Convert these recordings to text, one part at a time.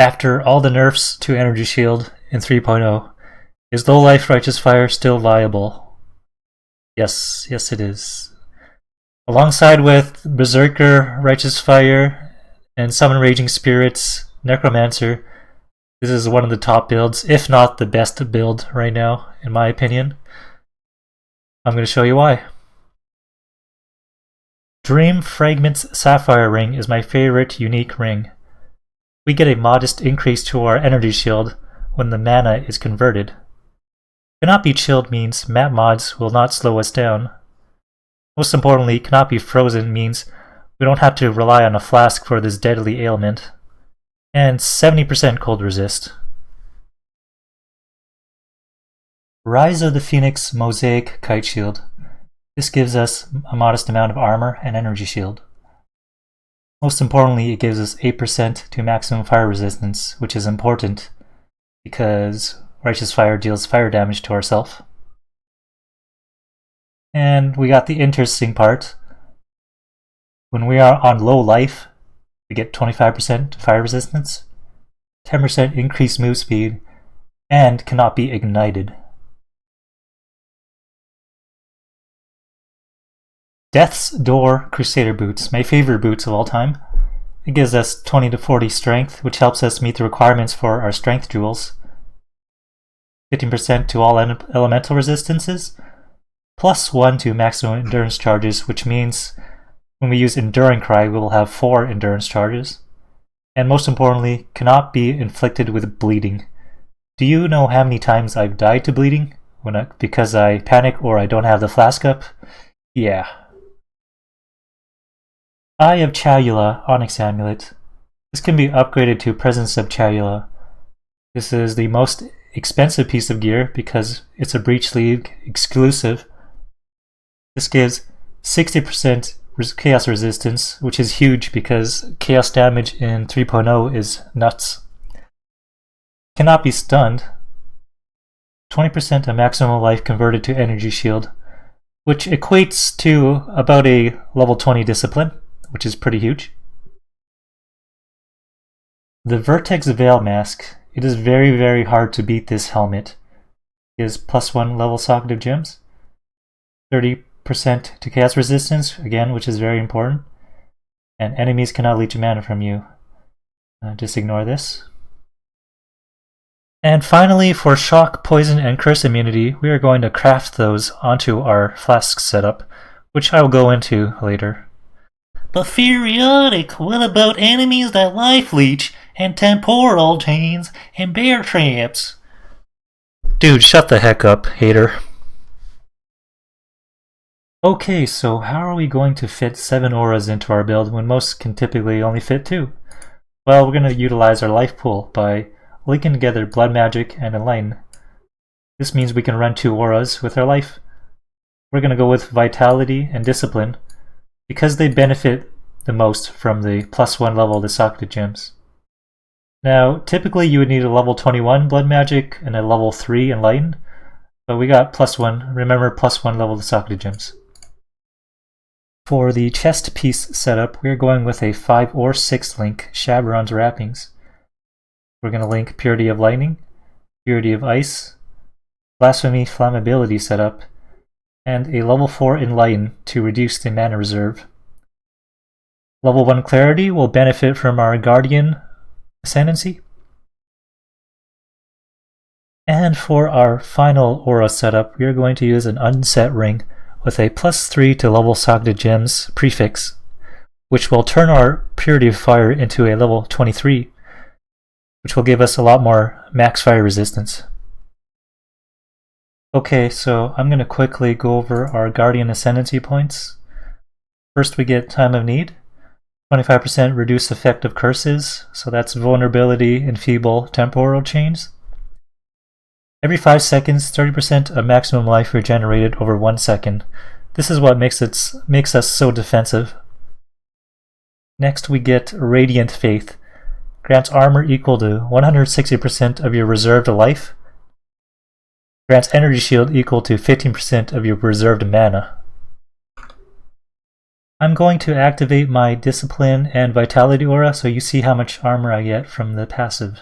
After all the nerfs to Energy Shield in 3.0, is Low Life Righteous Fire still viable? Yes, yes it is. Alongside with Berserker, Righteous Fire, and Summon Raging Spirits, Necromancer, this is one of the top builds, if not the best build right now, in my opinion. I'm going to show you why. Dream Fragments Sapphire Ring is my favorite unique ring. We get a modest increase to our energy shield when the mana is converted. Cannot be chilled means map mods will not slow us down. Most importantly, cannot be frozen means we don't have to rely on a flask for this deadly ailment. And 70% cold resist. Rise of the Phoenix Mosaic Kite Shield. This gives us a modest amount of armor and energy shield. Most importantly, it gives us 8% to maximum fire resistance, which is important because Righteous Fire deals fire damage to ourselves. And we got the interesting part. When we are on low life, we get 25% fire resistance, 10% increased move speed, and cannot be ignited. Death's Door Crusader Boots, my favorite boots of all time. It gives us 20 to 40 strength, which helps us meet the requirements for our strength jewels. 15% to all elemental resistances, plus 1 to maximum endurance charges, which means when we use Enduring Cry, we will have 4 endurance charges. And most importantly, cannot be inflicted with bleeding. Do you know how many times I've died to bleeding? Because I panic or I don't have the flask up? Yeah. Eye of Chalula Onyx Amulet. This can be upgraded to Presence of Chalula. This is the most expensive piece of gear because it's a Breach League exclusive. This gives 60% chaos resistance, which is huge because chaos damage in 3.0 is nuts. Cannot be stunned. 20% of maximum life converted to energy shield, which equates to about a level 20 discipline, which is pretty huge. The Vertex Veil Mask. It is very, very hard to beat this helmet. It is plus 1 level socket of gems, 30% to chaos resistance, again, which is very important, and enemies cannot leech mana from you. Just ignore this. And finally, for shock, poison, and curse immunity, we are going to craft those onto our flask setup, which I will go into later. But Furiotic, what about enemies that life leech, and temporal chains, and bear traps? Dude, shut the heck up, hater. Okay, so how are we going to fit 7 auras into our build when most can typically only fit 2? Well, we're going to utilize our life pool by linking together Blood Magic and Enlighten. This means we can run 2 auras with our life. We're going to go with Vitality and Discipline because they benefit the most from the plus 1 level of the Socket Gems. Now, typically you would need a level 21 Blood Magic and a level 3 Enlighten, but we got plus 1, remember plus 1 level of the Socket Gems. For the chest piece setup, we're going with a 5 or 6 link Shabron's Wrappings. We're going to link Purity of Lightning, Purity of Ice, Blasphemy Flammability setup, and a level 4 Enlighten to reduce the mana reserve. Level 1 Clarity will benefit from our Guardian Ascendancy. And for our final aura setup, we are going to use an Unset Ring with a plus 3 to level Socketed Gems prefix, which will turn our Purity of Fire into a level 23, which will give us a lot more max fire resistance. Okay, so I'm going to quickly go over our Guardian Ascendancy points. First we get Time of Need, 25% reduced effect of curses, so that's Vulnerability, Enfeeble, Temporal Chains. Every 5 seconds, 30% of maximum life regenerated over 1 second. This is what makes us so defensive. Next we get Radiant Faith. Grants armor equal to 160% of your reserved life. Grants energy shield equal to 15% of your reserved mana. I'm going to activate my Discipline and Vitality aura so you see how much armor I get from the passive.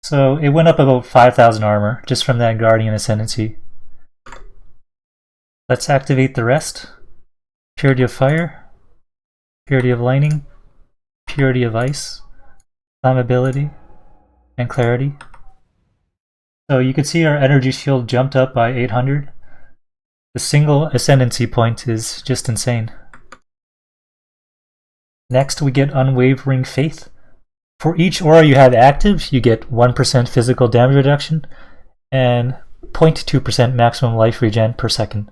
So it went up about 5,000 armor just from that Guardian Ascendancy. Let's activate the rest. Purity of Fire, Purity of Lightning, Purity of Ice, Flammability, and Clarity. So you can see our energy shield jumped up by 800. The single ascendancy point is just insane. Next we get Unwavering Faith. For each aura you have active, you get 1% physical damage reduction and 0.2% maximum life regen per second.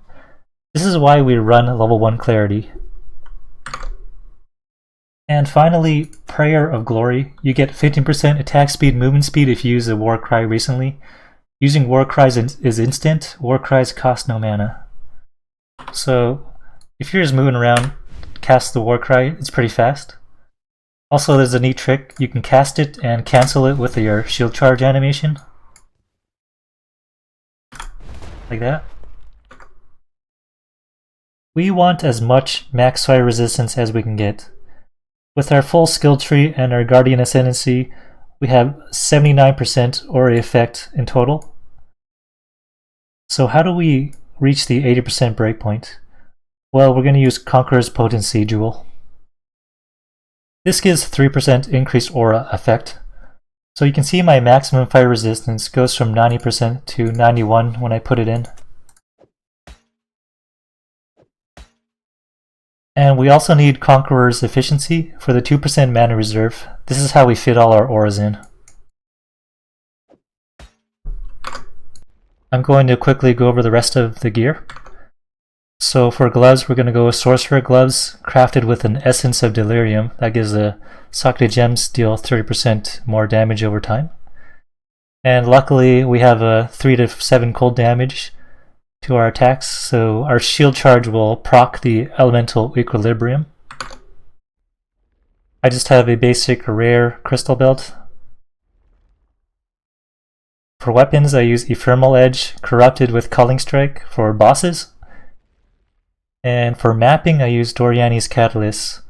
This is why we run level 1 Clarity. And finally, Prayer of Glory. You get 15% attack speed, movement speed if you use a War Cry recently. Using War Cries is instant. War Cries cost no mana. So if you're just moving around, cast the War Cry, it's pretty fast. Also, there's a neat trick. You can cast it and cancel it with your shield charge animation. Like that. We want as much max fire resistance as we can get. With our full skill tree and our Guardian Ascendancy, we have 79% aura effect in total. So how do we reach the 80% breakpoint? Well, we're going to use Conqueror's Potency Jewel. This gives 3% increased aura effect. So you can see my maximum fire resistance goes from 90% to 91 when I put it in. And we also need Conqueror's Efficiency for the 2% mana reserve. This is how we fit all our auras in. I'm going to quickly go over the rest of the gear. So for gloves, we're going to go with Sorcerer gloves, crafted with an Essence of Delirium. That gives the socketed gems deal 30% more damage over time. And luckily, we have a 3 to 7 cold damage to our attacks, so our shield charge will proc the Elemental Equilibrium. I just have a basic rare crystal belt. For weapons, I use Ephemeral Edge, corrupted with Culling Strike for bosses. And for mapping, I use Doriani's Catalyst.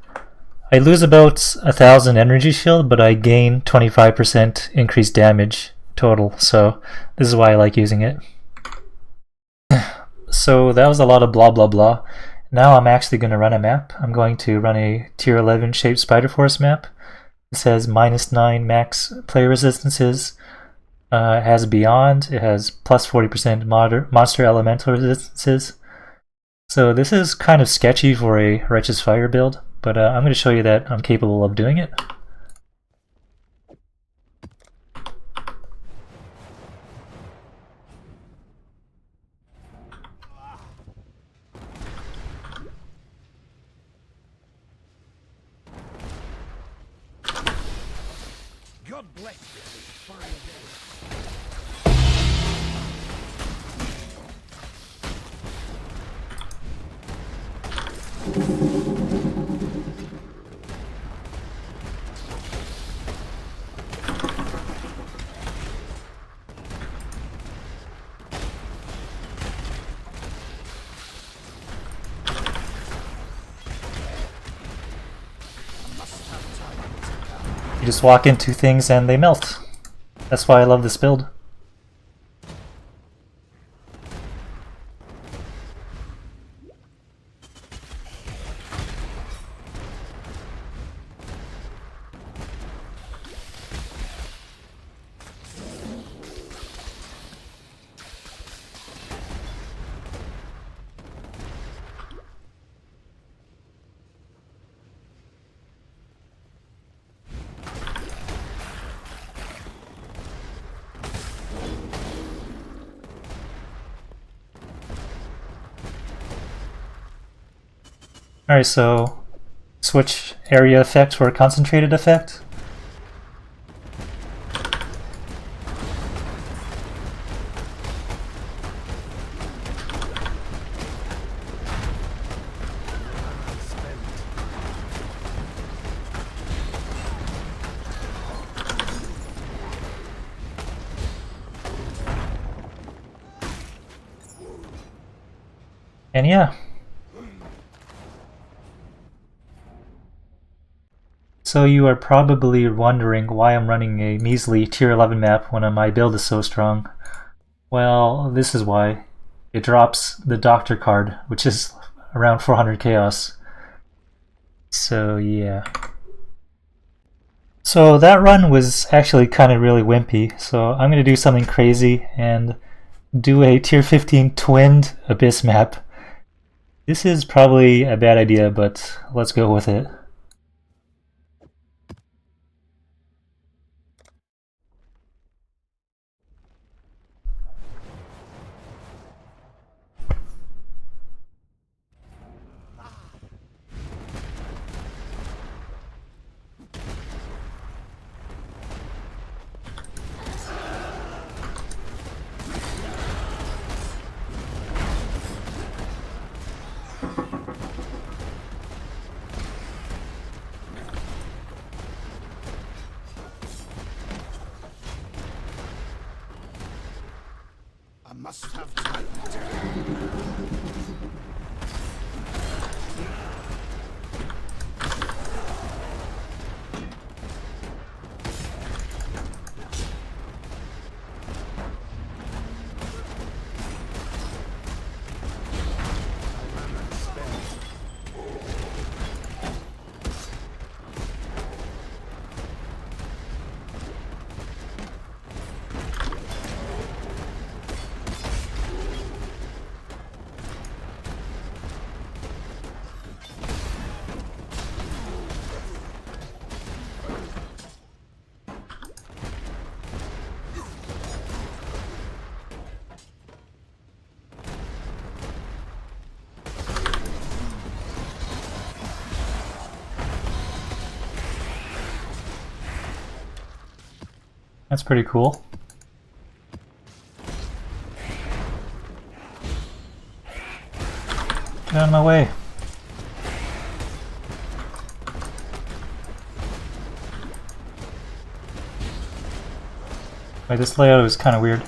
I lose about 1,000 energy shield, but I gain 25% increased damage total, so this is why I like using it. So that was a lot of blah blah blah. Now I'm actually going to run a map. I'm going to run a tier 11 shaped Spider Force map. It says -9 max player resistances. It has Beyond. It has plus 40% monster elemental resistances. So this is kind of sketchy for a Righteous Fire build, but I'm going to show you that I'm capable of doing it. God bless you. Fine day. You just walk into things and they melt. That's why I love this build. Alright, so switch area effect for a concentrated effect. And yeah. So you are probably wondering why I'm running a measly tier 11 map when my build is so strong. Well, this is why. It drops the Doctor card, which is around 400 chaos. So yeah. So that run was actually kind of really wimpy, so I'm going to do something crazy and do a tier 15 twinned Abyss map. This is probably a bad idea, but let's go with it. I must have talent. That's pretty cool. Get out of my way. Wait, this layout is kind of weird.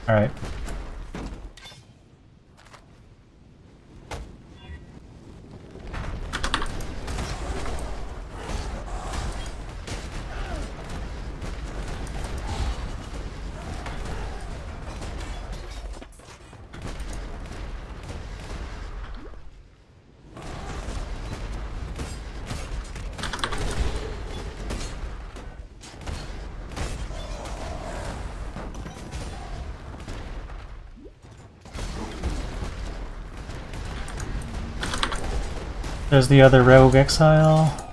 Alright. There's the other rogue exile.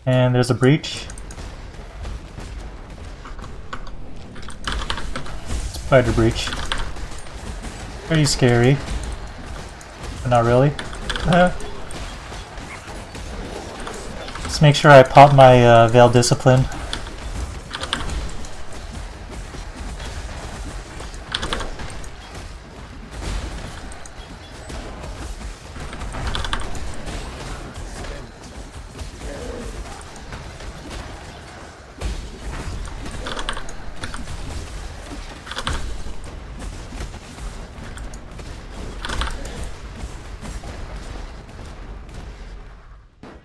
And there's a breach. Spider breach. Pretty scary. But not really. Let's make sure I pop my Veil Discipline.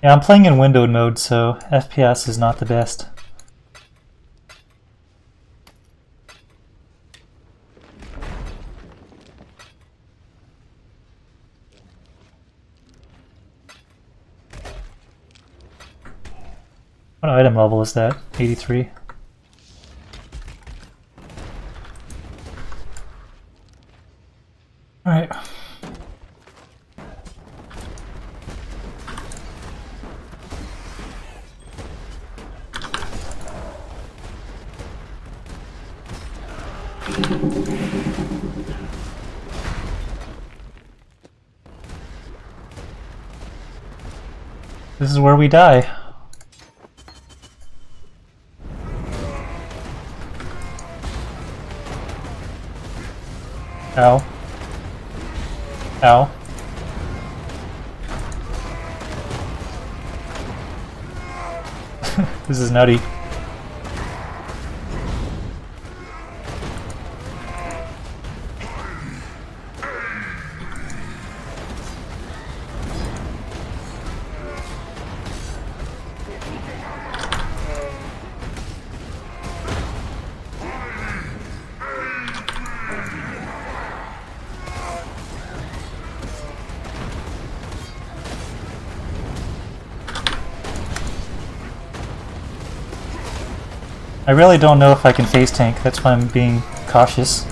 Yeah, I'm playing in windowed mode, so FPS is not the best. What item level is that? 83. Alright. This is where we die. Ow. Ow. This is nutty. I really don't know if I can face tank, that's why I'm being cautious.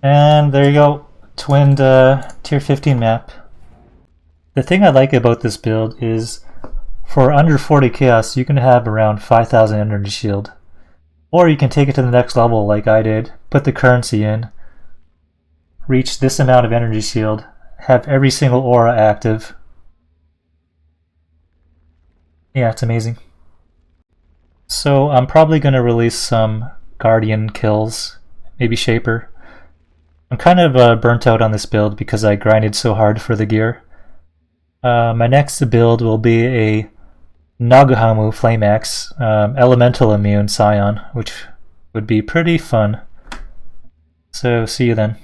And there you go, twinned tier 15 map. The thing I like about this build is for under 40 chaos you can have around 5,000 energy shield. Or you can take it to the next level like I did, put the currency in, reach this amount of energy shield, have every single aura active. Yeah, it's amazing. So I'm probably going to release some Guardian kills, maybe Shaper. I'm kind of burnt out on this build because I grinded so hard for the gear. My next build will be a Nagahamu Flame Axe, Elemental Immune Scion, which would be pretty fun. So see you then.